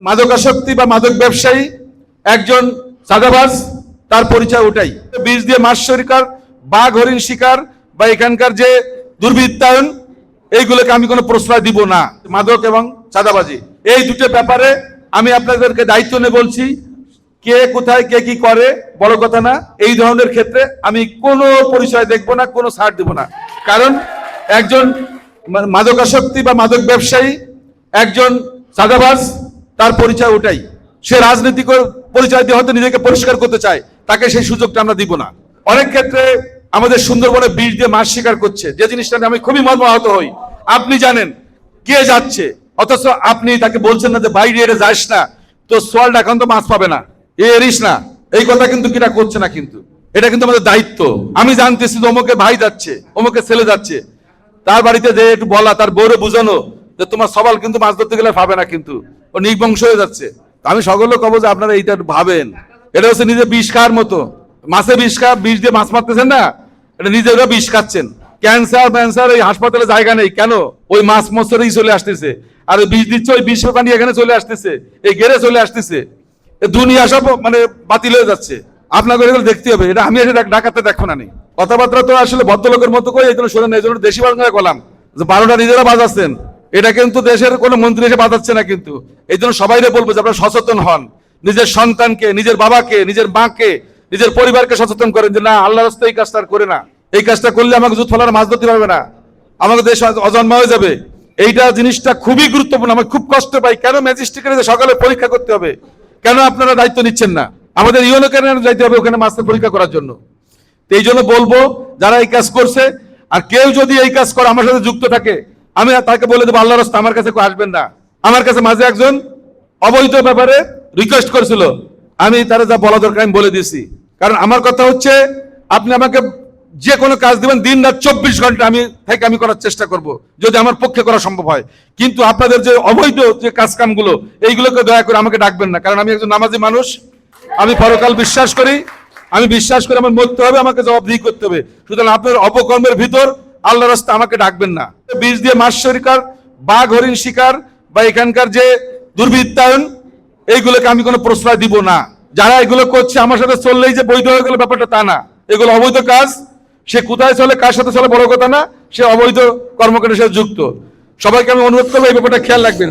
মাদকাসক্তি বা মাদক ব্যবসায়ী একজন চাঁদাবাজ, তার পরিচয় ওটাই। বিষ দিয়ে মাছ শিকার, বাঘ হরিণ শিকার বা এখানকার যে দুর্বৃত্তায়ন, এইগুলোকে আমি কোনো প্রশ্রয় দিব না। মাদক এবং চাঁদাবাজি এই দুটো ব্যাপারে আমি আপনাদেরকে দায়িত্ব নিয়ে বলছি, কে কোথায় কে কি করে বড় কথা না। এই ধরনের ক্ষেত্রে আমি কোনো পরিচয় দেখব না, কোনো ছাড় দিব না। কারণ একজন মাদকাসক্তি বা মাদক ব্যবসায়ী একজন চাঁদাবাজ, তার পরিচয় ওটাই। সে রাজনৈতিক পরিচয় দিয়ে হয়তো নিজেকে পরিষ্কার করতে চায়, তাকে সেই সুযোগটা আমরা দিব না। অনেক ক্ষেত্রে আমাদের সুন্দরবনে বিষ দিয়ে মাছ শিকার করছে, যে জিনিসটা আমি খুবই মর্মাহত হই। আপনি জানেন কে যাচ্ছে, অথচ আপনি তাকে বলছেন না যে বাইরে এড়ে যাস না, তো সোয়ালটা এখন তো মাছ পাবে না, এরিস না। এই কথা কিন্তু কিনা করছে না, কিন্তু এটা কিন্তু আমাদের দায়িত্ব। আমি জানতেছি যে অমুকে ভাই যাচ্ছে, অমুকে ছেলে যাচ্ছে, তার বাড়িতে যে একটু বলা, তার বউরে বুঝানো যে তোমার সবাল কিন্তু মাছ ধরতে গেলে পাবে না, কিন্তু ও নির্বংশ হয়ে যাচ্ছে। আমি সকলে কব যে আপনারা এইটা ভাবেন, এটা হচ্ছে নিজে বিষ খাওয়ার মতো। মাছে বিষ বিষ দিয়ে মাছ মারতেছেন না, এটা নিজেরা বিষ খাচ্ছেন। ক্যান্সার এই হাসপাতালে জায়গা নেই কেন? ওই মাছ মৎসরেই চলে আসতেছে, আর বিষ দিচ্ছে ওই বিষ পানি এখানে চলে আসতেছে, এই গেড়ে চলে আসতেছে। দুনিয়া সব মানে বাতিল হয়ে যাচ্ছে। আপনাকে এগুলো দেখতে হবে। এটা আমি এসে ডাকাতে দেখো না। কথাবার্তা তো আসলে ভদ্রলোকের মতো করে এই জন্য শোনেন, এই জন্য দেশি বাংলায় বললাম যে 12টা নিজেরা বাজাচ্ছেন, এটা কিন্তু দেশের কোনো মন্ত্রী এসে বাজাচ্ছে না। কিন্তু এই জন্য সবাইরে বলবো যে আপনারা সচেতন হন, নিজের সন্তানকে, নিজের বাবাকে, নিজের মাকে, নিজের পরিবারকে সচেতন করেন যে না, আল্লাহর রাস্তায় এই কাজটা করে না। এই কাজটা করলে আমাকে জুত ফলার মাছ ধরতে পারবে না, আমাকে দেশ অজন্মা হয়ে যাবে। এইটা জিনিসটা খুবই গুরুত্বপূর্ণ। আমি খুব কষ্ট পাই, কেন ম্যাজিস্ট্রেটের সকালে পরীক্ষা করতে হবে, কেন আপনারা দায়িত্ব নিচ্ছেন না? আমাদের ইউনো কেন যাইতে হবে ওখানে মাছের পরীক্ষা করার জন্য? এই জন্য বলবো যারা এই কাজ করছে, আর কেউ যদি এই কাজ করে আমার সাথে যুক্ত থাকে, আমি তাকে বলে দেবো আল্লাহর রাস্তায় আমার কাছে আসবেন না। আমার কাছে মাঝে একজন অবৈধ ব্যাপারে রিকোয়েস্ট করেছিল, আমি তারা যা বলা দরকার আমি বলে দিয়েছি। কারণ আমার কথা হচ্ছে, আপনি আমাকে যে কোনো কাজ দিবেন, দিন রাত 24 ঘন্টা আমি করার চেষ্টা করব, যদি আমার পক্ষে করা সম্ভব হয়। কিন্তু আপনাদের যে অবৈধ যে কাজ কামগুলো, এইগুলোকে দয়া করে আমাকে ডাকবেন না। কারণ আমি একজন নামাজি মানুষ, আমি পরকাল বিশ্বাস করি, আমি বিশ্বাস করি আমার মরতে হবে, আমাকে জবাবদিহি করতে হবে। সুতরাং আপনার অপকর্মের ভিতর আল্লাহর রাস্তায় আমাকে ডাকবেন না। বিষ দিয়ে মাছ শিকার, বাঘ হরিণ শিকার বা এখানকার যে দুর্বৃত্তায়ন, এইগুলোকে আমি কোনো প্রশ্রয় দিব না। যারা এগুলো করছে আমার সাথে চললেই যে বৈধ হয়ে গেল, ব্যাপারটা তা না। এগুলো অবৈধ কাজ। সে কোথায় চলে, কার সাথে চলে বড় কথা না, সে অবৈধ কর্মকাণ্ডের সাথে যুক্ত। সবাইকে আমি অনুরোধ করবো এই ব্যাপারটা খেয়াল রাখবেন।